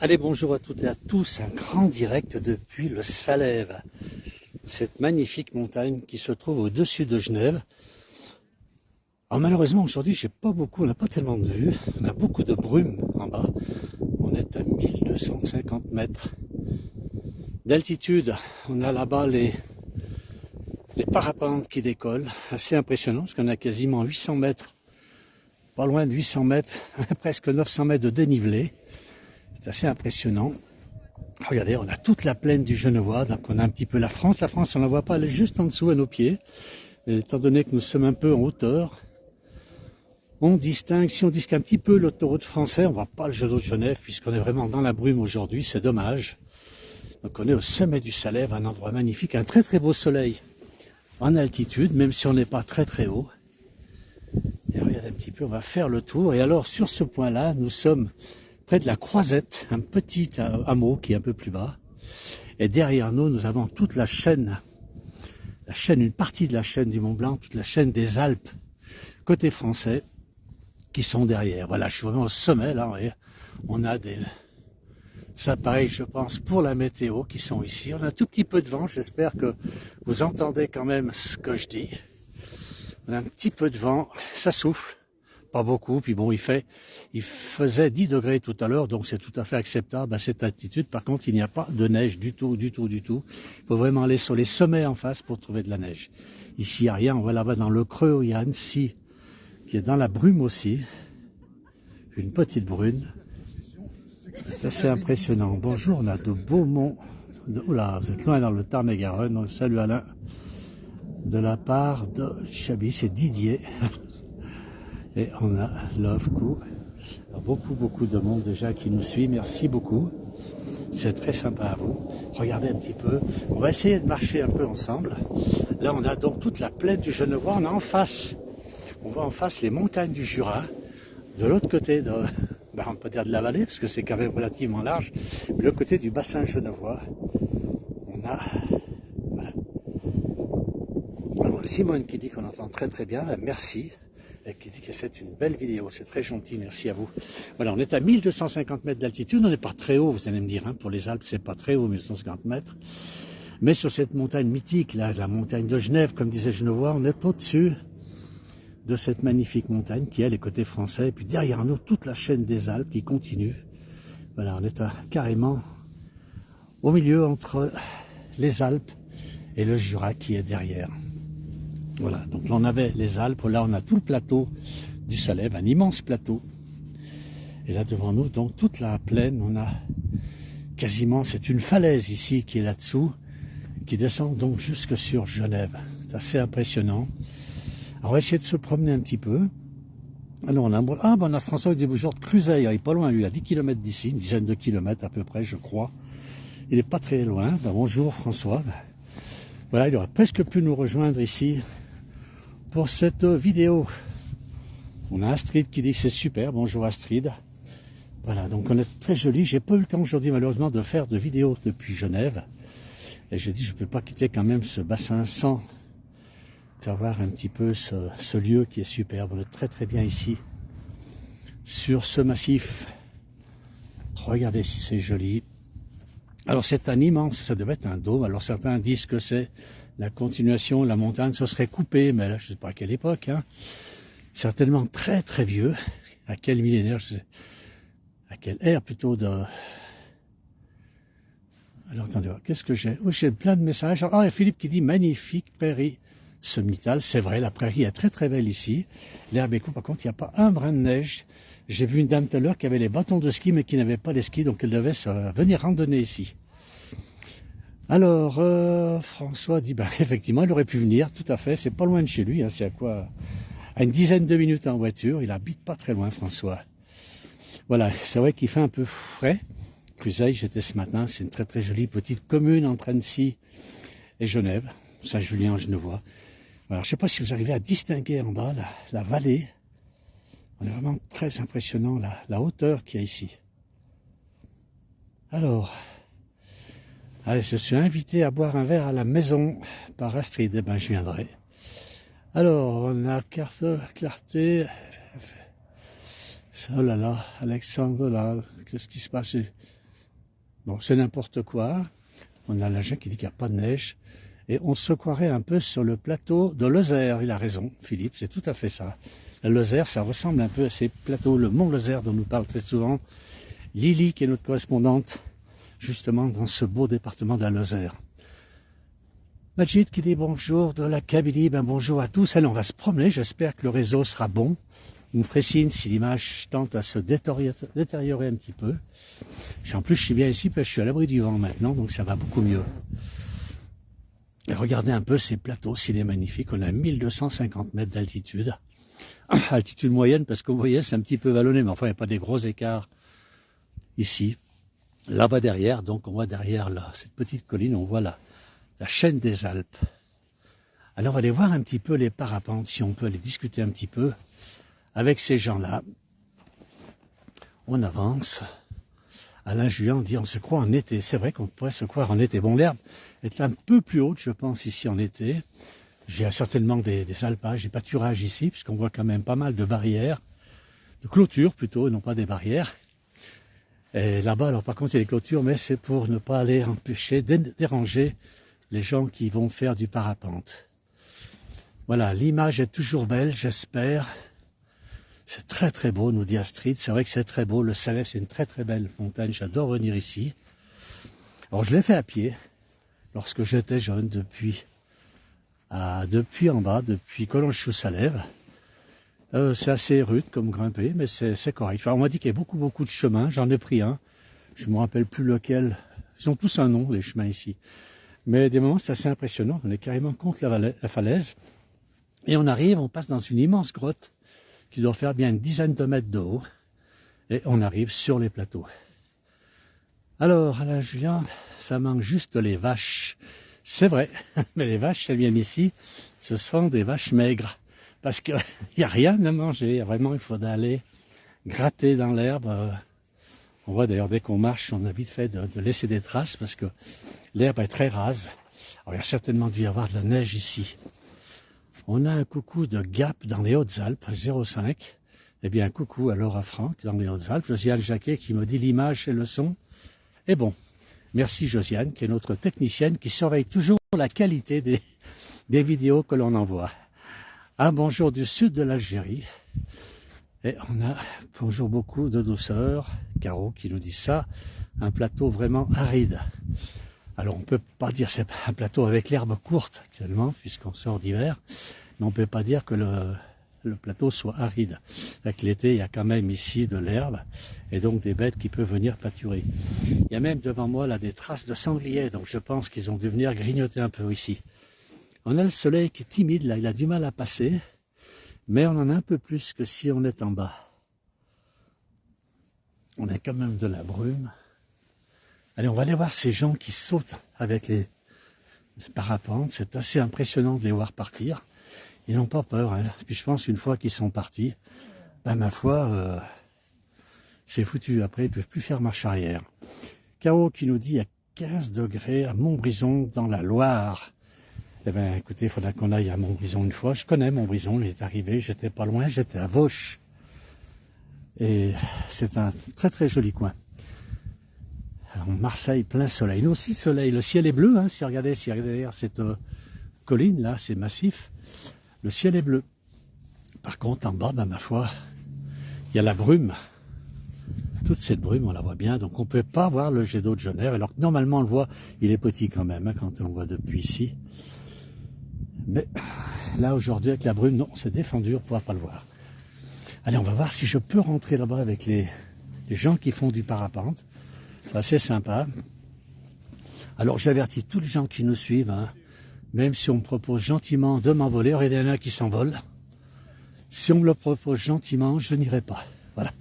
Allez, bonjour à toutes et à tous, un grand direct depuis le Salève, cette magnifique montagne qui se trouve au-dessus de Genève. Alors malheureusement aujourd'hui on n'a pas tellement de vue, on a beaucoup de brume en bas, on est à 1250 mètres d'altitude, on a là-bas les parapentes qui décollent, assez impressionnant parce qu'on a quasiment 800 mètres, pas loin de 800 mètres, presque 900 mètres de dénivelé. C'est assez impressionnant. Regardez, on a toute la plaine du Genevois, donc on a un petit peu la France. La France, on ne la voit pas, elle est juste en dessous à nos pieds. Et étant donné que nous sommes un peu en hauteur, on distingue, si on distingue un petit peu l'autoroute française, on ne voit pas le Geneau de Genève, puisqu'on est vraiment dans la brume aujourd'hui, c'est dommage. Donc on est au sommet du Salève, un endroit magnifique, un très très beau soleil en altitude, même si on n'est pas très très haut. Et regardez un petit peu, on va faire le tour. Et alors sur ce point-là, nous sommes près de la Croisette, un petit hameau qui est un peu plus bas. Et derrière nous, nous avons toute la chaîne, une partie de la chaîne du Mont Blanc, toute la chaîne des Alpes, côté français, qui sont derrière. Voilà, je suis vraiment au sommet, là, vous voyez. On a des appareils, je pense, pour la météo qui sont ici. On a un tout petit peu de vent, j'espère que vous entendez quand même ce que je dis. On a un petit peu de vent, ça souffle. Pas beaucoup, puis bon, il faisait 10 degrés tout à l'heure, donc c'est tout à fait acceptable à cette altitude. Par contre, il n'y a pas de neige du tout. Il faut vraiment aller sur les sommets en face pour trouver de la neige. Ici, il n'y a rien. On va là-bas dans le creux où il y a Annecy, qui est dans la brume aussi. Une petite brune. C'est assez impressionnant. Bonjour, on a de Beaumont. Oula, vous êtes loin dans le Tarn-et-Garonne. Salut Alain. De la part de Chabi, c'est Didier. Et on a Love Co. Beaucoup de monde déjà qui nous suit. Merci beaucoup. C'est très sympa à vous. Regardez un petit peu. On va essayer de marcher un peu ensemble. Là, on a donc toute la plaine du Genevois. On a en face, on voit en face les montagnes du Jura. De l'autre côté on peut dire de la vallée, parce que c'est quand même relativement large. Mais de l'autre côté du bassin genevois, on a... Voilà. Alors, Simone qui dit qu'on entend très très bien. Merci. Et qui dit que c'est une belle vidéo, c'est très gentil, merci à vous. Voilà, on est à 1250 mètres d'altitude, on n'est pas très haut, vous allez me dire, hein, pour les Alpes c'est pas très haut, 1250 mètres. Mais sur cette montagne mythique, là, la montagne de Genève, comme disait Genevois, on est au-dessus de cette magnifique montagne qui est les côtés français. Et puis derrière nous, toute la chaîne des Alpes qui continue. Voilà, on est carrément au milieu entre les Alpes et le Jura qui est derrière. Voilà, donc là on avait les Alpes, là on a tout le plateau du Salève, un immense plateau. Et là devant nous, donc toute la plaine, on a quasiment, c'est une falaise ici qui est là-dessous, qui descend donc jusque sur Genève. C'est assez impressionnant. Alors on va essayer de se promener un petit peu. Alors on a François du Bourgeois de Cruzeil, il est pas loin, lui, à 10 km d'ici, une dizaine de kilomètres à peu près, je crois. Il n'est pas très loin. Bonjour François. Voilà, il aurait presque pu nous rejoindre ici pour cette vidéo. On a Astrid qui dit que c'est super. Bonjour Astrid. Voilà, donc on est très joli. J'ai pas eu le temps aujourd'hui malheureusement de faire de vidéos depuis Genève. Et j'ai dit je peux pas quitter quand même ce bassin sans faire voir un petit peu ce lieu qui est superbe. On est très très bien ici sur ce massif. Regardez si c'est joli. Alors c'est un immense, ça devait être un dôme. Alors certains disent que c'est la continuation, la montagne se serait coupée, mais là je ne sais pas à quelle époque. Hein. Certainement très très vieux. À quel millénaire, je sais. À quelle ère plutôt de... Alors attendez, qu'est-ce que j'ai? Oui, j'ai plein de messages. Ah, il y a Philippe qui dit magnifique prairie sommitale. C'est vrai, la prairie est très très belle ici. L'herbe est coupée, par contre il n'y a pas un brin de neige. J'ai vu une dame tout à l'heure qui avait les bâtons de ski mais qui n'avait pas les skis, donc elle devait venir randonner ici. Alors, François dit, effectivement, il aurait pu venir, tout à fait, c'est pas loin de chez lui, hein, c'est à quoi? À une dizaine de minutes en voiture, il habite pas très loin, François. Voilà, c'est vrai qu'il fait un peu frais. Cruzeil, j'étais ce matin, c'est une très très jolie petite commune entre Annecy et Genève, Saint-Julien en Genevois. Alors, je ne sais pas si vous arrivez à distinguer en bas la vallée. On est vraiment très impressionnant, la hauteur qu'il y a ici. Alors, allez, je suis invité à boire un verre à la maison par Astrid, eh je viendrai. Alors, on a clarté. Oh là là, Alexandre, là, qu'est-ce qui se passe? Bon, c'est n'importe quoi. On a l'agent qui dit qu'il n'y a pas de neige. Et on se croirait un peu sur le plateau de Lozère. Il a raison, Philippe, c'est tout à fait ça. La Lozère, ça ressemble un peu à ces plateaux, le mont Lozère dont nous parle très souvent Lily, qui est notre correspondante, justement dans ce beau département de la Lozère. Majid qui dit bonjour de la Kabylie, bonjour à tous. Allez, on va se promener, j'espère que le réseau sera bon. Vous me ferez signe si l'image tente à se détériorer un petit peu. En plus, je suis bien ici parce que je suis à l'abri du vent maintenant, donc ça va beaucoup mieux. Et regardez un peu ces plateaux, s'il est magnifique. On a 1250 mètres d'altitude. Altitude moyenne parce que vous voyez, c'est un petit peu vallonné, mais enfin, il n'y a pas des gros écarts ici. Là-bas derrière, donc on voit derrière là, cette petite colline, on voit la chaîne des Alpes. Alors, allez voir un petit peu les parapentes, si on peut aller discuter un petit peu avec ces gens-là. On avance. Alain Julien dit, on se croit en été. C'est vrai qu'on pourrait se croire en été. Bon, l'herbe est un peu plus haute, je pense, ici en été. J'ai certainement des alpages, des pâturages ici, puisqu'on voit quand même pas mal de barrières, de clôtures plutôt, non pas des barrières. Et là-bas, alors par contre, il y a des clôtures, mais c'est pour ne pas aller empêcher, déranger les gens qui vont faire du parapente. Voilà, l'image est toujours belle, j'espère. C'est très très beau, nous dit Astrid. C'est vrai que c'est très beau. Le Salève, c'est une très très belle montagne. J'adore venir ici. Alors, je l'ai fait à pied lorsque j'étais jeune, depuis en bas, depuis Collonges-sous-Salève. C'est assez rude comme grimper, mais c'est correct. Enfin, on m'a dit qu'il y avait beaucoup de chemins. J'en ai pris un. Je ne me rappelle plus lequel. Ils ont tous un nom, les chemins ici. Mais des moments, c'est assez impressionnant. On est carrément contre la falaise. Et on passe dans une immense grotte qui doit faire bien une dizaine de mètres de haut. Et on arrive sur les plateaux. Alors, Alain Julien, ça manque juste les vaches. C'est vrai, mais les vaches, elles viennent ici, ce sont des vaches maigres. Parce qu'il n'y a rien à manger. Vraiment, il faudrait aller gratter dans l'herbe. On voit d'ailleurs, dès qu'on marche, on a vite fait de laisser des traces parce que l'herbe est très rase. Alors, il y a certainement dû y avoir de la neige ici. On a un coucou de Gap dans les Hautes-Alpes, 0,5. Eh bien, coucou alors à Franck dans les Hautes-Alpes. Josiane Jacquet qui me dit l'image et le son. Et bon, merci Josiane, qui est notre technicienne, qui surveille toujours la qualité des vidéos que l'on envoie. Un bonjour du sud de l'Algérie. Et on a toujours beaucoup de douceur. Caro qui nous dit ça. Un plateau vraiment aride. Alors on ne peut pas dire que c'est un plateau avec l'herbe courte actuellement, puisqu'on sort d'hiver, mais on ne peut pas dire que le plateau soit aride. Avec l'été, il y a quand même ici de l'herbe, et donc des bêtes qui peuvent venir pâturer. Il y a même devant moi là des traces de sangliers, donc je pense qu'ils ont dû venir grignoter un peu ici. On a le soleil qui est timide, là, il a du mal à passer, mais on en a un peu plus que si on est en bas. On a quand même de la brume. Allez, on va aller voir ces gens qui sautent avec les parapentes. C'est assez impressionnant de les voir partir. Ils n'ont pas peur. Hein. Puis je pense une fois qu'ils sont partis, ma foi, c'est foutu. Après, ils ne peuvent plus faire marche arrière. Caro qui nous dit à 15 degrés à Montbrison dans la Loire. Eh bien, écoutez, il faudra qu'on aille à Montbrison une fois. Je connais Montbrison, il est arrivé, j'étais pas loin, j'étais à Vauche. Et c'est un très très joli coin. Alors, Marseille, plein soleil. Nous aussi, soleil. Le ciel est bleu. Hein, si vous regardez derrière cette colline, là, c'est massif. Le ciel est bleu. Par contre, en bas, ma foi, il y a la brume. Toute cette brume, on la voit bien. Donc, on ne peut pas voir le jet d'eau de Genève. Alors que normalement, on le voit. Il est petit quand même, hein, quand on le voit depuis ici. Mais là, aujourd'hui, avec la brume, non, c'est défendu. On ne pourra pas le voir. Allez, on va voir si je peux rentrer là-bas avec les gens qui font du parapente. C'est assez sympa. Alors j'avertis tous les gens qui nous suivent, hein, même si on me propose gentiment de m'envoler, il y en a qui s'envolent. Si on me le propose gentiment, je n'irai pas. Voilà.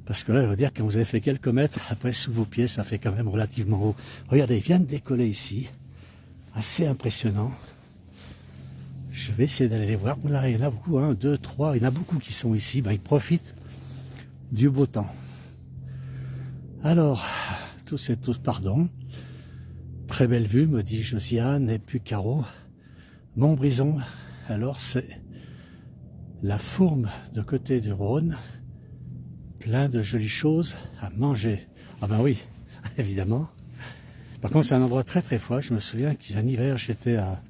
Parce que là, je veux dire, quand vous avez fait quelques mètres, après sous vos pieds, ça fait quand même relativement haut. Regardez, il vient de décoller ici. Assez impressionnant. Je vais essayer d'aller les voir. Là, il y en a beaucoup, 1, 2, 3, il y en a beaucoup qui sont ici. Ils profitent du beau temps. Alors, pardon. Très belle vue, me dit Josiane, et puis Caro. Montbrison, alors c'est la Fourme de côté du Rhône. Plein de jolies choses à manger. Ah ben oui, évidemment. Par contre, c'est un endroit très très froid. Je me souviens qu'un hiver, j'étais à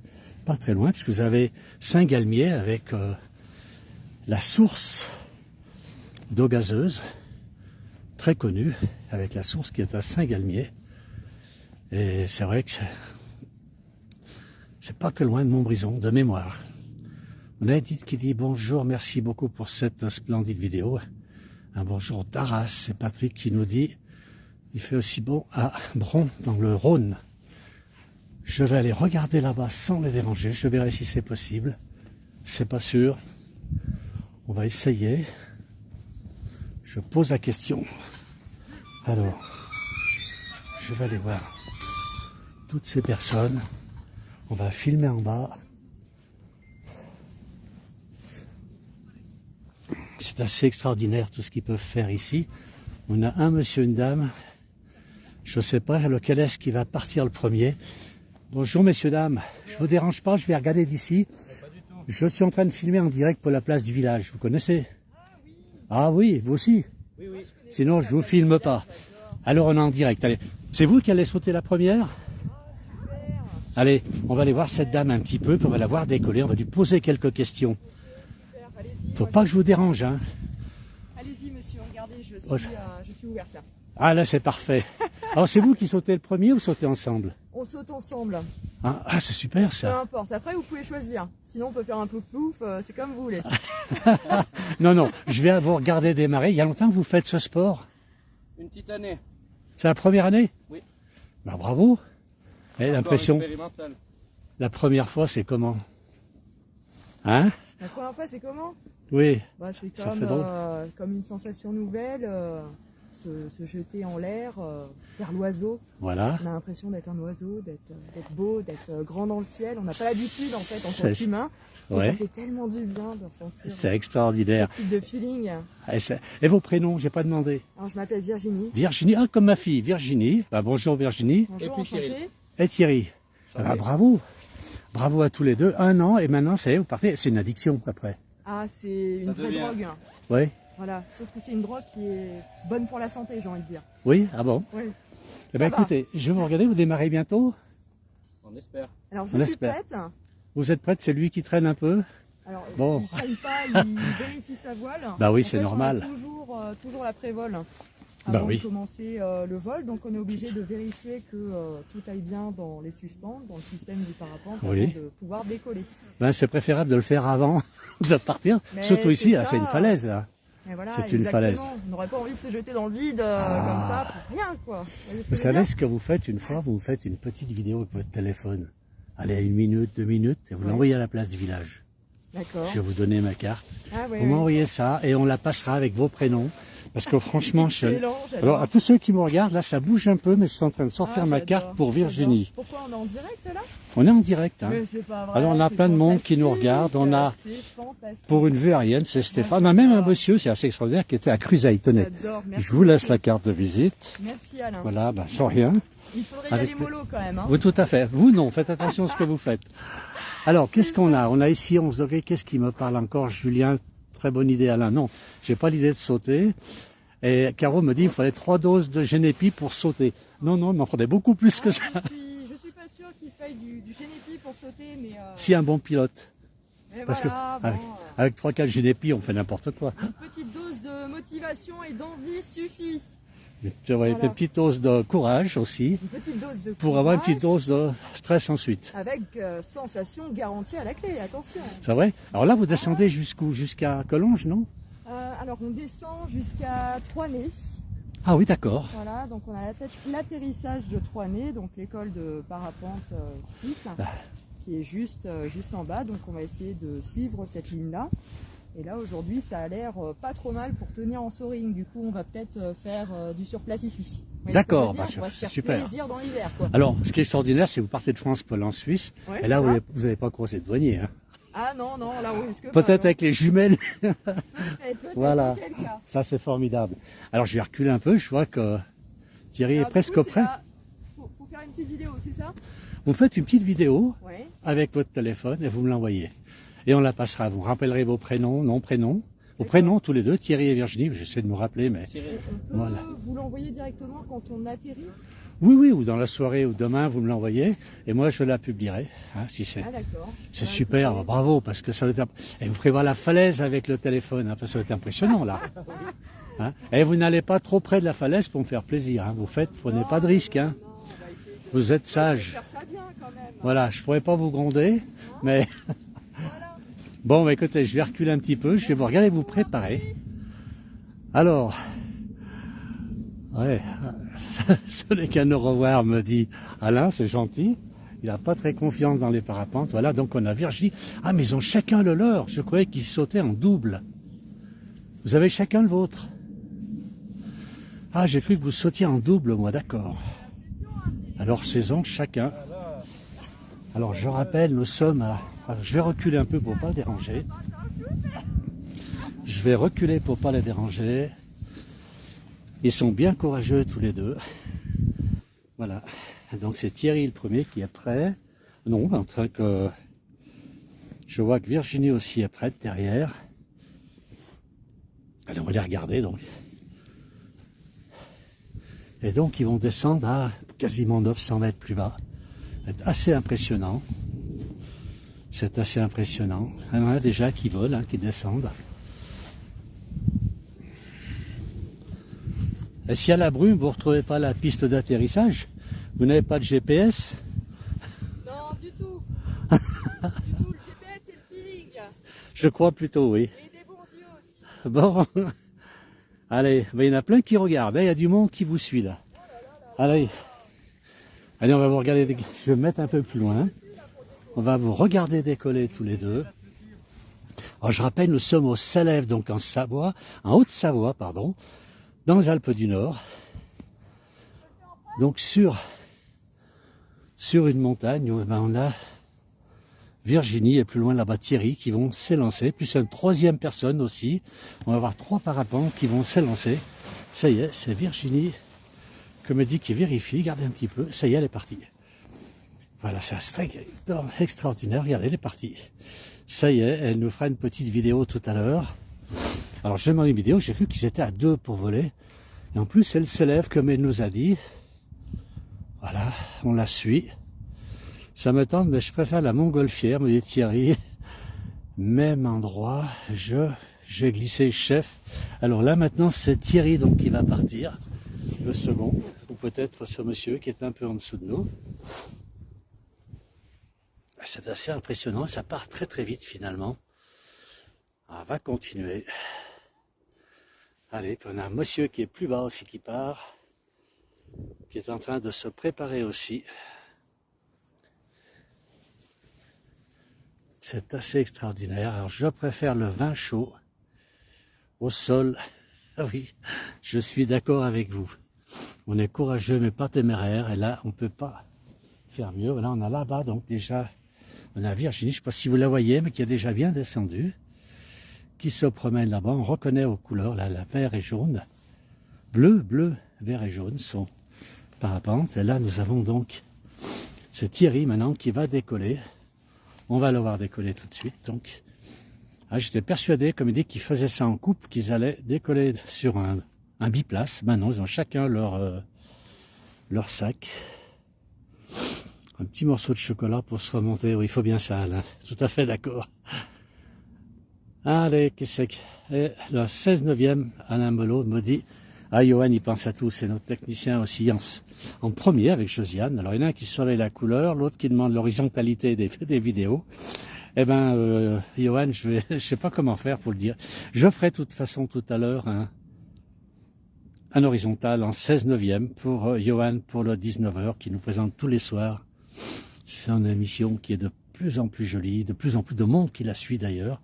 pas très loin, puisque vous avez Saint-Galmier avec la source d'eau gazeuse, très connue, avec la source qui est à Saint-Galmier. Et c'est vrai que c'est pas très loin de Montbrison, de mémoire. On a Edith qui dit bonjour, merci beaucoup pour cette splendide vidéo. Un bonjour d'Arras, c'est Patrick qui nous dit il fait aussi bon à Bron dans le Rhône. Je vais aller regarder là-bas sans les déranger, je verrai si c'est possible. C'est pas sûr. On va essayer. Je pose la question. Alors, je vais aller voir toutes ces personnes. On va filmer en bas. C'est assez extraordinaire tout ce qu'ils peuvent faire ici. On a un monsieur, une dame. Je ne sais pas lequel est-ce qui va partir le premier. Bonjour messieurs, dames. Je vous dérange pas, je vais regarder d'ici. Je suis en train de filmer en direct pour la place du village. Vous connaissez? Ah oui, vous aussi? Oui, oui. Sinon, je vous filme pas. Alors, on est en direct. Allez, c'est vous qui allez sauter la première? Allez, on va aller voir cette dame un petit peu, puis on va la voir décoller. On va lui poser quelques questions. Faut pas que je vous dérange, hein. Allez-y, monsieur, regardez, je suis ouverte là. Ah là, c'est parfait. Alors, c'est vous qui sautez le premier ou sautez ensemble? On saute ensemble. Ah, c'est super Peu ça. importe. Après, vous pouvez choisir. Sinon, on peut faire un plouf-plouf, c'est comme vous voulez. Non, non, je vais vous regarder démarrer. Il y a longtemps que vous faites ce sport? Une petite année. C'est la première année? Oui. Bah, bravo. Et l'impression, Expérimentale. la première fois, c'est comment? Hein? La première fois, c'est comment? Oui. Bah, c'est Ça fait drôle. comme une sensation nouvelle, se jeter en l'air, faire l'oiseau. Voilà. On a l'impression d'être un oiseau, d'être beau, d'être grand dans le ciel. On n'a pas l'habitude, en fait, en tant C'est- qu'humain. Et Ouais. ça fait tellement du bien de ressentir C'est extraordinaire. ce type de feeling. Et vos prénoms, j'ai pas demandé. Alors, je m'appelle Virginie. Virginie, ah, comme ma fille, Virginie. Bah, bonjour Virginie. Bonjour, Et puis enchantée. Cyril. Et Thierry. Ah, Enchanté. bravo. Bravo à tous les deux. 1 an et maintenant, ça y est, vous partez. C'est une addiction après. Ah, c'est une vraie devient. drogue. Oui. Voilà, sauf que c'est une drogue qui est bonne pour la santé, j'ai envie de dire. Oui, ah bon. Oui. Eh ben, va. écoutez, je vais vous regarder, vous démarrez bientôt. On espère. Alors, je On suis espère. prête. Vous êtes prête, c'est lui qui traîne un peu. Alors, Bon. il ne traîne pas, il vérifie sa voile. Bah oui, En c'est fait, normal. On a toujours l'après-vol Bah avant oui. de commencer le vol. Donc, on est obligé de vérifier que tout aille bien dans les suspens, dans le système du parapente, Oui. avant de pouvoir décoller. Ben, c'est préférable de le faire avant de partir. Mais Surtout ici, c'est là, ça. c'est une falaise, là. Et voilà, C'est une exactement. falaise. On n'aurait pas envie de se jeter dans le vide comme ça pour rien, quoi. Voyez ce que Vous je veux savez dire ce que vous faites une fois? Vous me faites une petite vidéo avec votre téléphone. Allez, à 1 minute, 2 minutes, et vous l'envoyez à la place du village. D'accord. Je vais vous donner ma carte. Ah, oui, Vous m'envoyez ça et on la passera avec vos prénoms. Parce que franchement, Excellent, j'adore. alors à tous ceux qui me regardent, là, ça bouge un peu, mais je suis en train de sortir Ah, ma j'adore, carte pour Virginie. j'adore. Pourquoi on est en direct là? On est en direct, hein. Mais c'est pas vrai. Alors on a c'est plein de monde qui nous fantastique, regarde. On a, c'est fantastique. pour une vue aérienne, c'est Stéphane. On a même un monsieur, c'est assez extraordinaire, qui était à Cruzeil. Tenez, J'adore, merci. je vous laisse la carte de visite. Merci Alain. Voilà, ben, sans rien. Il faudrait y Avec- aller mollo quand même. Hein. Vous, tout à fait. Vous, non. Faites attention à ce que vous faites. Alors, qu'est-ce qu'on a? On a ici 11 degrés. Qu'est-ce qui me parle encore? Julien, très bonne idée, Alain. Non, j'ai pas l'idée de sauter. Et Caro me dit, il faudrait 3 doses de Génépi pour sauter. Non, non, il m'en faudrait beaucoup plus que ça. Je suis pas sûre qu'il faille du Génépi pour sauter, mais. Si un bon pilote. mais Parce voilà, que bon, avec 3-4 Génépi, on fait n'importe quoi. une petite dose de motivation et d'envie suffit. Tu vois, Voilà. des petites doses de courage aussi, Une petite dose de pour avoir une courage petite dose de stress ensuite. avec sensation garantie à la clé. Attention. C'est vrai? Alors là, vous descendez jusqu'où? Jusqu'à Collonges, non? Alors on descend jusqu'à Troisnay. Ah oui, d'accord. Voilà, donc on a l'atterrissage de Troisnay, donc l'école de parapente suisse, qui est juste en bas. Donc on va essayer de suivre cette ligne-là. Et là aujourd'hui, ça a l'air pas trop mal pour tenir en soaring. Du coup, on va peut-être faire du surplace ici. Vous voyez D'accord, ce que je veux dire? bah, On va se faire super. plaisir dans l'hiver, quoi. Alors, ce qui est extraordinaire, c'est que vous partez de France pour aller en Suisse. Ouais, Et là, c'est ça. vous n'avez pas croisé de douanier. Hein. Ah non, non, là on risque pas. Peut-être non. avec les jumelles. Peut-être Voilà. auquel cas. Ça, c'est formidable. Alors, je vais reculer un peu. Je vois que Thierry Alors, est du presque coup, c'est prêt. là- faut faire une petite vidéo, c'est ça? Vous faites une petite vidéo Ouais. avec votre téléphone et vous me l'envoyez. Et on la passera. Vous rappellerez vos prénoms, nom, prénom, Au prénom, tous les deux, Thierry et Virginie, j'essaie de me rappeler, mais... On peut voilà. vous l'envoyer directement quand on atterrit? Oui, oui, ou dans la soirée ou demain, vous me l'envoyez, et moi je la publierai, hein, si c'est... Ah d'accord. C'est super, bravo, parce que ça va être... Et vous ferez voir la falaise avec le téléphone, hein, parce que ça va être impressionnant, là. Hein, et vous n'allez pas trop près de la falaise pour me faire plaisir, hein. Vous prenez pas de risque, hein. Vous êtes sage. Faire ça bien, quand même. Voilà, je pourrais pas vous gronder, mais... Bon, bah, écoutez, je vais reculer un petit peu, je vais vous regarder vous préparer. Alors... Ouais, ce n'est qu'un au revoir, me dit Alain, c'est gentil. Il n'a pas très confiance dans les parapentes. Voilà, donc on a Virginie. Ah, mais ils ont chacun le leur. Je croyais qu'ils sautaient en double. Vous avez chacun le vôtre. Ah, j'ai cru que vous sautiez en double, moi, d'accord. Alors, saison chacun. Alors, je rappelle, nous sommes à... Alors, je vais reculer un peu pour ne pas les déranger. Je vais reculer pour ne pas les déranger. Ils sont bien courageux tous les deux. Voilà. Donc c'est Thierry le premier qui est prêt. Non, en train que... Je vois que Virginie aussi est prête derrière. Allez, on va les regarder donc. Et donc ils vont descendre à quasiment 900 mètres plus bas. C'est assez impressionnant. C'est assez impressionnant. Il y en a déjà qui volent, hein, qui descendent. Et s'il y a la brume, vous ne retrouvez pas la piste d'atterrissage? Vous n'avez pas de GPS? Non, du tout. Du tout, le GPS et le feeling. Je crois plutôt, oui. Et des bons yeux aussi. Bon, allez, ben, il y en a plein qui regardent, hein, il y a du monde qui vous suit là. Allez, allez, on va vous regarder, je vais me mettre un peu plus loin. On va vous regarder décoller tous les deux. Alors, je rappelle, nous sommes au Salève, donc en Savoie, en Haute-Savoie, pardon, dans les Alpes du Nord. Donc sur une montagne où ben, on a Virginie et plus loin là-bas Thierry qui vont s'élancer, puis une troisième personne aussi. On va avoir 3 parapentes qui vont s'élancer. Ça y est, c'est Virginie que me dit qu'il vérifie. Regardez un petit peu, ça y est, elle est partie. Voilà, c'est extraordinaire. Regardez, elle est partie. Ça y est, elle nous fera une petite vidéo tout à l'heure. Alors j'ai demandé une vidéo, j'ai vu qu'ils étaient à 2 pour voler. Et en plus, elle s'élève comme elle nous a dit. Voilà, on la suit. Ça me tente, mais je préfère la montgolfière, me dit Thierry. Même endroit, j'ai glissé chef. Alors là maintenant, c'est Thierry donc qui va partir, le second, ou peut-être ce monsieur qui est un peu en dessous de nous. C'est assez impressionnant, ça part très très vite finalement. On va continuer. Allez, puis on a un monsieur qui est plus bas aussi qui part, qui est en train de se préparer aussi. C'est assez extraordinaire. Alors je préfère le vin chaud au sol. Ah oui, je suis d'accord avec vous. On est courageux mais pas téméraire. Et là, on ne peut pas faire mieux. Là, on a là-bas donc déjà, on a Virginie, je ne sais pas si vous la voyez, mais qui est déjà bien descendue, qui se promène là-bas. On reconnaît aux couleurs, là, la vert et jaune. Bleu, vert et jaune sont parapentes. Et là, nous avons donc, c'est Thierry maintenant qui va décoller. On va le voir décoller tout de suite. Donc, j'étais persuadé, comme il dit, qu'ils faisaient ça en couple, qu'ils allaient décoller sur un biplace. Ben non, ils ont chacun leur sac. Un petit morceau de chocolat pour se remonter. Oui, il faut bien ça, Alain. Tout à fait d'accord. Allez, qu'est-ce que c'est? La 16e, Alain Melot me dit, Johan, il pense à tout. C'est notre technicien aussi en premier avec Josiane. Alors, il y en a un qui surveille la couleur, l'autre qui demande l'horizontalité des vidéos. Eh ben, Johan, je sais pas comment faire pour le dire. Je ferai de toute façon tout à l'heure un horizontal en 16/9 pour Johan pour le 19h qui nous présente tous les soirs. C'est une émission qui est de plus en plus jolie, de plus en plus de monde qui la suit d'ailleurs.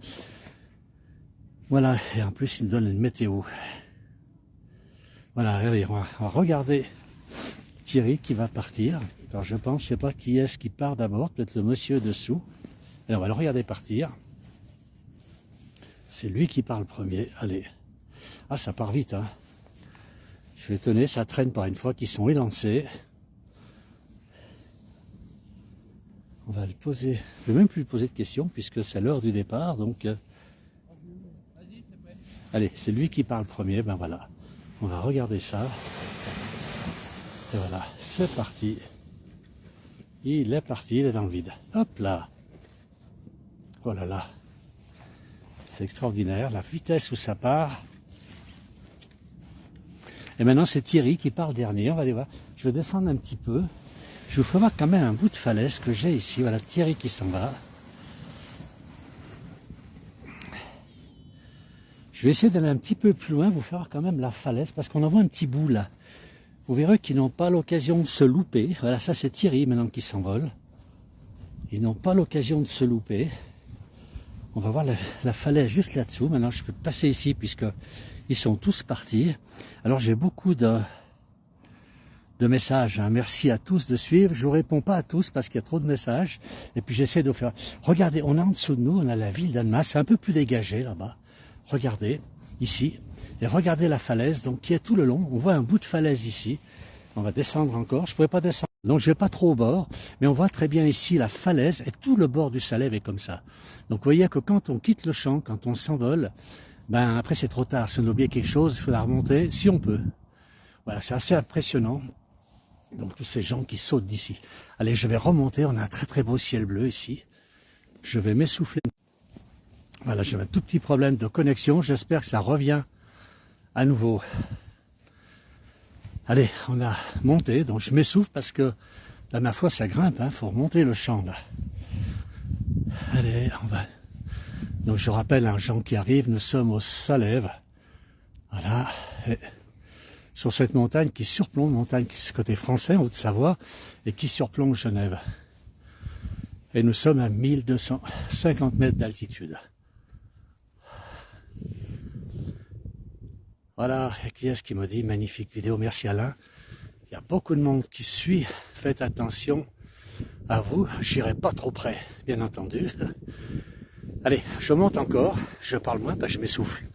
Voilà, et en plus il nous donne une météo. Voilà, allez, on va regarder Thierry qui va partir. Alors je pense, je sais pas qui est-ce qui part d'abord, peut-être le monsieur dessous. Alors on va le regarder partir. C'est lui qui part le premier, allez. Ah, ça part vite, hein. Je suis étonné, ça traîne par une fois qu'ils sont élancés. On va le poser, je ne vais même plus lui poser de questions puisque c'est l'heure du départ, donc... Allez, c'est lui qui parle premier, ben voilà. On va regarder ça. Et voilà, c'est parti. Il est parti, il est dans le vide. Hop là. Oh là là. C'est extraordinaire, la vitesse où ça part. Et maintenant, c'est Thierry qui part dernier. On va aller voir. Je vais descendre un petit peu. Je vous ferai voir quand même un bout de falaise que j'ai ici. Voilà, Thierry qui s'en va. Je vais essayer d'aller un petit peu plus loin, vous faire quand même la falaise, parce qu'on en voit un petit bout là. Vous verrez qu'ils n'ont pas l'occasion de se louper. Voilà, ça c'est Thierry maintenant qui s'envole. Ils n'ont pas l'occasion de se louper. On va voir la falaise juste là-dessous. Maintenant, je peux passer ici puisque ils sont tous partis. Alors, j'ai beaucoup de messages. Hein. Merci à tous de suivre. Je ne réponds pas à tous parce qu'il y a trop de messages. Et puis, j'essaie de faire... Regardez, on est en dessous de nous. On a la ville d'Annemasse. C'est un peu plus dégagé là-bas. Regardez, ici. Et regardez la falaise, donc qui est tout le long. On voit un bout de falaise ici. On va descendre encore. Je ne pourrais pas descendre. Donc je ne vais pas trop au bord. Mais on voit très bien ici la falaise. Et tout le bord du Salève est comme ça. Donc vous voyez que quand on quitte le champ, quand on s'envole, ben après c'est trop tard. Si on a oublié quelque chose, il faut la remonter si on peut. Voilà, c'est assez impressionnant. Donc tous ces gens qui sautent d'ici. Allez, je vais remonter. On a un très très beau ciel bleu ici. Je vais m'essouffler. Voilà, j'ai un tout petit problème de connexion. J'espère que ça revient à nouveau. Allez, on a monté, donc je m'essouffle parce que, là, ma foi, ça grimpe, hein, faut remonter le champ, là. Allez, on va... Donc je rappelle, un gens qui arrive, nous sommes au Salève. Voilà. Et sur cette montagne qui surplombe, montagne qui est côté français, en Haute-Savoie, et qui surplombe Genève. Et nous sommes à 1250 mètres d'altitude. Voilà, et qui est-ce qui m'a dit, magnifique vidéo, merci Alain. Il y a beaucoup de monde qui suit, faites attention à vous, j'irai pas trop près, bien entendu. Allez, je monte encore, je parle moins, je m'essouffle.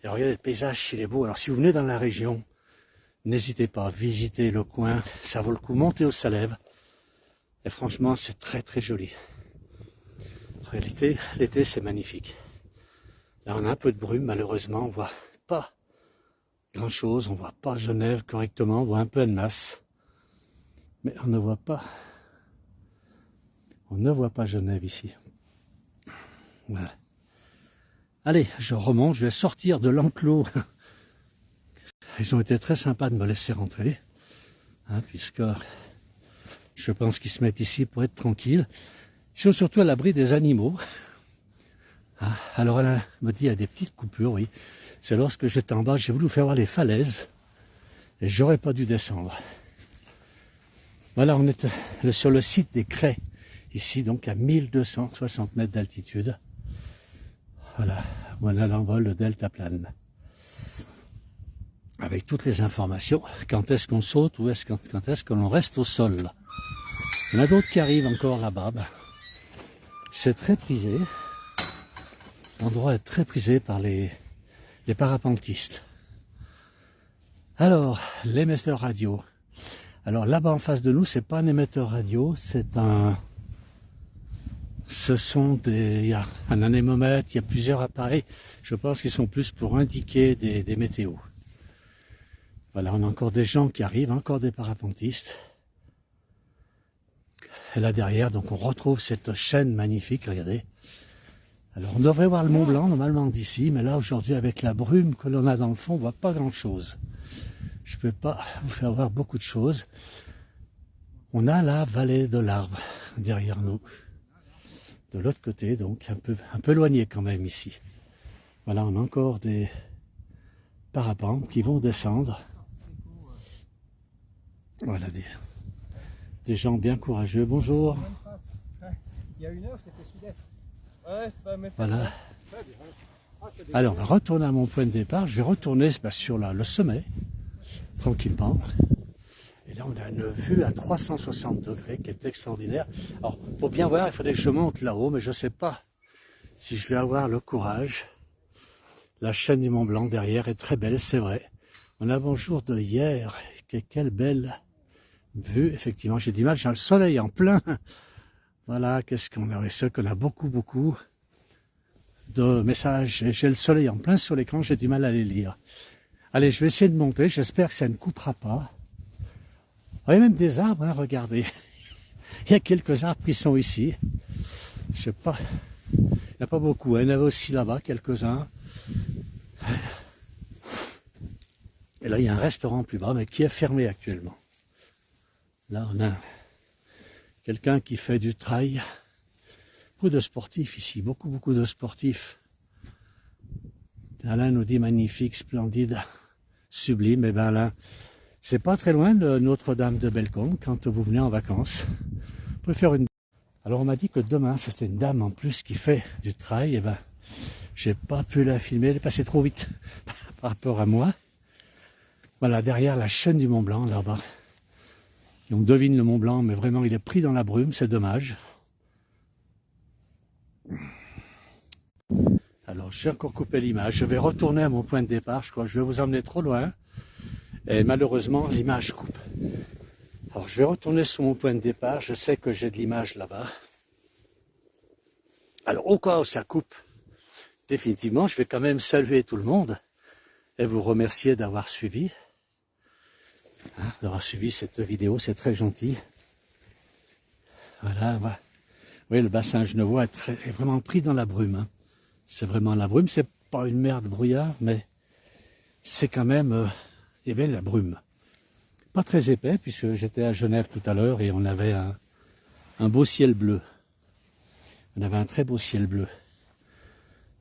Et regardez le paysage, il est beau. Alors si vous venez dans la région, n'hésitez pas, visitez le coin, ça vaut le coup, montez au Salève. Et franchement, c'est très très joli. En réalité, l'été, c'est magnifique. Là, on a un peu de brume, malheureusement, on voit pas grand-chose, on voit pas Genève correctement, on voit un peu Annemasse, mais on ne voit pas Genève ici. Voilà. Allez, je remonte, je vais sortir de l'enclos. Ils ont été très sympas de me laisser rentrer, hein, puisque je pense qu'ils se mettent ici pour être tranquilles. Ils sont surtout à l'abri des animaux. Ah, alors elle me dit il y a des petites coupures, oui. C'est lorsque j'étais en bas, j'ai voulu faire voir les falaises et j'aurais pas dû descendre. Voilà, on est sur le site des Crêts, ici donc à 1260 mètres d'altitude. Voilà, on a l'envol de deltaplane. Avec toutes les informations, quand est-ce qu'on saute ou quand est-ce que l'on reste au sol. Il y en a d'autres qui arrivent encore là-bas. C'est très prisé. L'endroit est très prisé par les parapentistes. Alors, l'émetteur radio. Alors là-bas en face de nous, c'est pas un émetteur radio, il y a un anémomètre, il y a plusieurs appareils. Je pense qu'ils sont plus pour indiquer des météos. Voilà, on a encore des gens qui arrivent, encore des parapentistes. Et là derrière, donc on retrouve cette chaîne magnifique, regardez. Alors on devrait voir le Mont Blanc normalement d'ici, mais là aujourd'hui avec la brume que l'on a dans le fond, on voit pas grand chose. Je peux pas vous faire voir beaucoup de choses. On a la vallée de l'Arbre derrière nous. De l'autre côté, donc un peu éloigné quand même ici. Voilà, on a encore des parapentes qui vont descendre. Voilà, des gens bien courageux. Bonjour. Il y a une heure, c'était sud-est. Ouais, c'est pas voilà. Alors, on va retourner à mon point de départ. Je vais retourner sur le sommet, tranquillement. Et là, on a une vue à 360 degrés qui est extraordinaire. Alors, pour bien voir, il faudrait que je monte là-haut, mais je ne sais pas si je vais avoir le courage. La chaîne du Mont Blanc derrière est très belle, c'est vrai. On a un bon jour de hier. Quelle belle vue. Effectivement, j'ai du mal, j'ai le soleil en plein. Voilà, qu'est-ce qu'on a? C'est qu'on a beaucoup de messages. Et j'ai le soleil en plein sur l'écran, j'ai du mal à les lire. Allez, je vais essayer de monter, j'espère que ça ne coupera pas. Il y a même des arbres, hein, regardez. Il y a quelques arbres qui sont ici. Je sais pas, il n'y en a pas beaucoup, hein. Il y en avait aussi là-bas, quelques-uns. Et là, il y a un restaurant plus bas, mais qui est fermé actuellement. Là, on a quelqu'un qui fait du trail. Beaucoup de sportifs ici, beaucoup de sportifs. Alain nous dit magnifique, splendide, sublime. Et bien là, c'est pas très loin de Notre-Dame de Bellecombe quand vous venez en vacances. Vous pouvez faire une... Alors on m'a dit que demain, c'était une dame en plus qui fait du trail. Et ben, j'ai pas pu la filmer, elle est passée trop vite par rapport à moi. Voilà, derrière la chaîne du Mont Blanc, là-bas. Et on devine le Mont Blanc, mais vraiment, il est pris dans la brume, c'est dommage. Alors, j'ai encore coupé l'image. Je vais retourner à mon point de départ. Je crois que je vais vous emmener trop loin. Et malheureusement, l'image coupe. Alors, je vais retourner sur mon point de départ. Je sais que j'ai de l'image là-bas. Alors, au cas où ça coupe, définitivement, je vais quand même saluer tout le monde et vous remercier d'avoir suivi. D'avoir suivi cette vidéo, c'est très gentil. Voilà, voilà. Oui, le bassin genevois est vraiment pris dans la brume. Hein. C'est vraiment la brume, c'est pas une mer de brouillard, mais c'est quand même la brume. Pas très épais, puisque j'étais à Genève tout à l'heure et on avait un beau ciel bleu. On avait un très beau ciel bleu.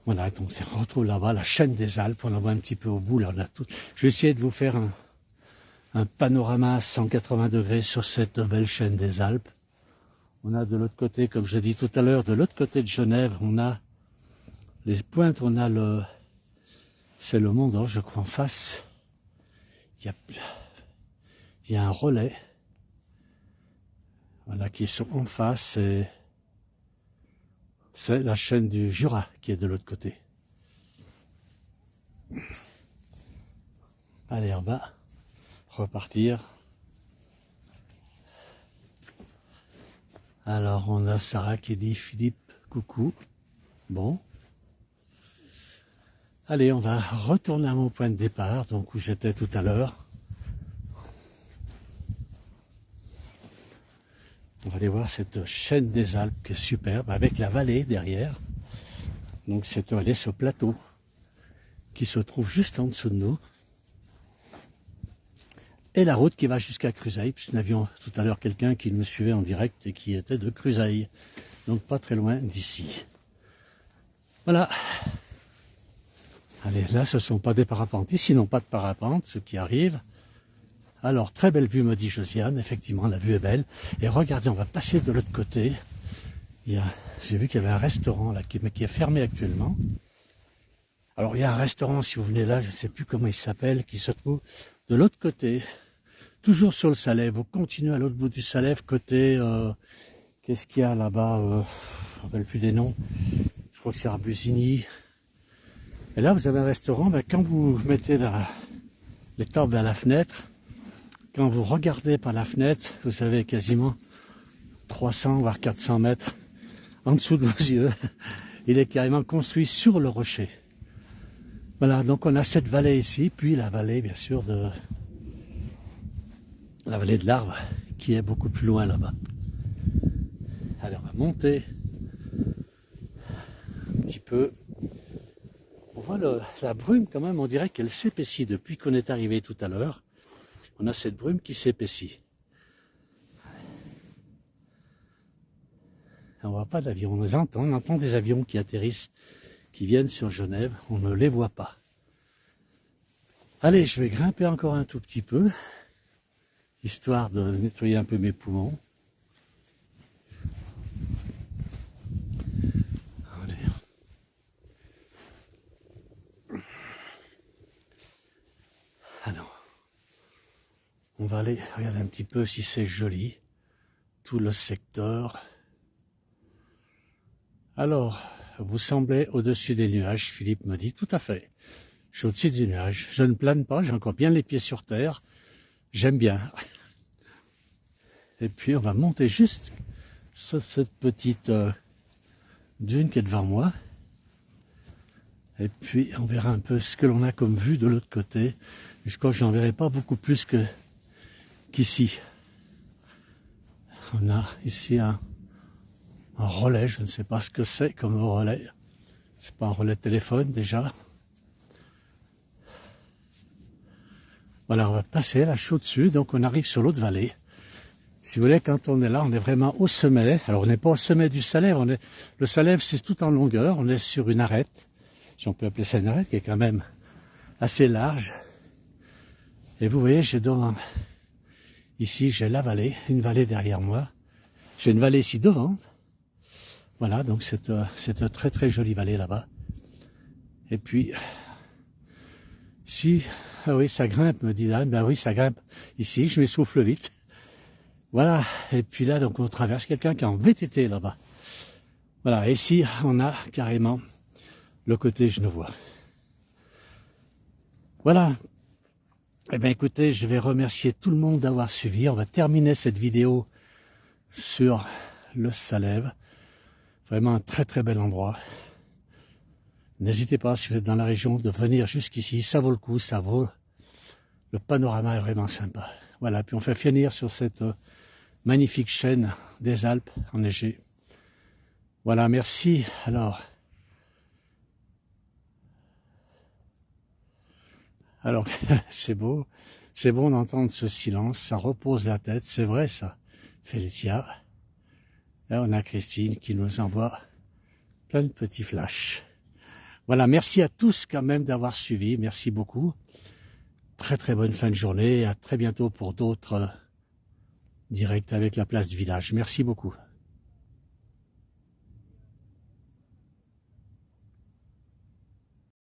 Voilà, donc on retrouve là-bas la chaîne des Alpes, on la voit un petit peu au bout. Là, on a tout. Je vais essayer de vous faire un panorama à 180 degrés sur cette belle chaîne des Alpes. On a de l'autre côté, comme je dis tout à l'heure, de l'autre côté de Genève, on a les pointes, on a c'est le Mont d'Or, je crois, en face. Il y a un relais, voilà, qui sont en face, et c'est la chaîne du Jura qui est de l'autre côté. Allez, on va repartir. Alors, on a Sarah qui dit Philippe, coucou. Bon. Allez, on va retourner à mon point de départ, donc où j'étais tout à l'heure. On va aller voir cette chaîne des Alpes qui est superbe, avec la vallée derrière. Donc cette vallée, ce plateau, qui se trouve juste en dessous de nous. Et la route qui va jusqu'à Cruseilles, puisque nous avions tout à l'heure quelqu'un qui nous suivait en direct et qui était de Cruseilles. Donc pas très loin d'ici. Voilà. Allez, là, ce ne sont pas des parapentes. Ici, non, pas de parapente, ce qui arrive. Alors, très belle vue, me dit Josiane. Effectivement, la vue est belle. Et regardez, on va passer de l'autre côté. J'ai vu qu'il y avait un restaurant là, qui est fermé actuellement. Alors, il y a un restaurant, si vous venez là, je ne sais plus comment il s'appelle, qui se trouve de l'autre côté. Toujours sur le Salève. Vous continuez à l'autre bout du Salève, côté... qu'est-ce qu'il y a là-bas je ne me rappelle plus des noms. Je crois que c'est Arbusigny. Et là, vous avez un restaurant, quand vous mettez les tables vers la fenêtre, quand vous regardez par la fenêtre, vous avez quasiment 300 voire 400 mètres en dessous de vos yeux. Il est carrément construit sur le rocher. Voilà, donc on a cette vallée ici, puis la vallée, bien sûr, de l'Arve, qui est beaucoup plus loin là-bas. Allez, on va monter un petit peu. On voit la brume quand même, on dirait qu'elle s'épaissit depuis qu'on est arrivé tout à l'heure. On a cette brume qui s'épaissit. On ne voit pas d'avion, on entend des avions qui atterrissent, qui viennent sur Genève, on ne les voit pas. Allez, je vais grimper encore un tout petit peu, histoire de nettoyer un peu mes poumons. Alors, on va aller regarder un petit peu si c'est joli, tout le secteur. Alors, vous semblez au-dessus des nuages, Philippe me dit, tout à fait. Je suis au-dessus des nuages, je ne plane pas, j'ai encore bien les pieds sur terre, j'aime bien. Et puis on va monter juste sur cette petite dune qui est devant moi. Et puis on verra un peu ce que l'on a comme vue de l'autre côté. Je crois que j'en verrai pas beaucoup plus qu'ici. On a ici un relais, je ne sais pas ce que c'est comme relais. C'est pas un relais de téléphone déjà. Voilà, on va passer là, chaud dessus, donc on arrive sur l'autre vallée. Si vous voulez, quand on est là, on est vraiment au sommet. Alors on n'est pas au sommet du Salève, le Salève c'est tout en longueur, on est sur une arête, si on peut appeler ça une arête, qui est quand même assez large. Et vous voyez, ici j'ai la vallée, une vallée derrière moi. J'ai une vallée ici devant. Voilà, donc c'est une très très jolie vallée là-bas. Et puis, si, ah oui, ça grimpe, me dit Dan, ben oui, ça grimpe. Ici, je m'essouffle vite. Voilà, et puis là, donc on traverse quelqu'un qui est en VTT là-bas. Voilà, et ici, on a carrément le côté genevois. Voilà. Eh bien écoutez, je vais remercier tout le monde d'avoir suivi. On va terminer cette vidéo sur le Salève. Vraiment un très très bel endroit. N'hésitez pas, si vous êtes dans la région, de venir jusqu'ici. Ça vaut le coup, ça vaut. Le panorama est vraiment sympa. Voilà, puis on fait finir sur cette magnifique chaîne des Alpes enneigées. Voilà, merci. Alors c'est beau d'entendre ce silence, ça repose la tête, c'est vrai ça, Félicia. Là, on a Christine qui nous envoie plein de petits flashs. Voilà, merci à tous quand même d'avoir suivi, merci beaucoup. Très très bonne fin de journée, à très bientôt pour d'autres directs avec la place du village. Merci beaucoup.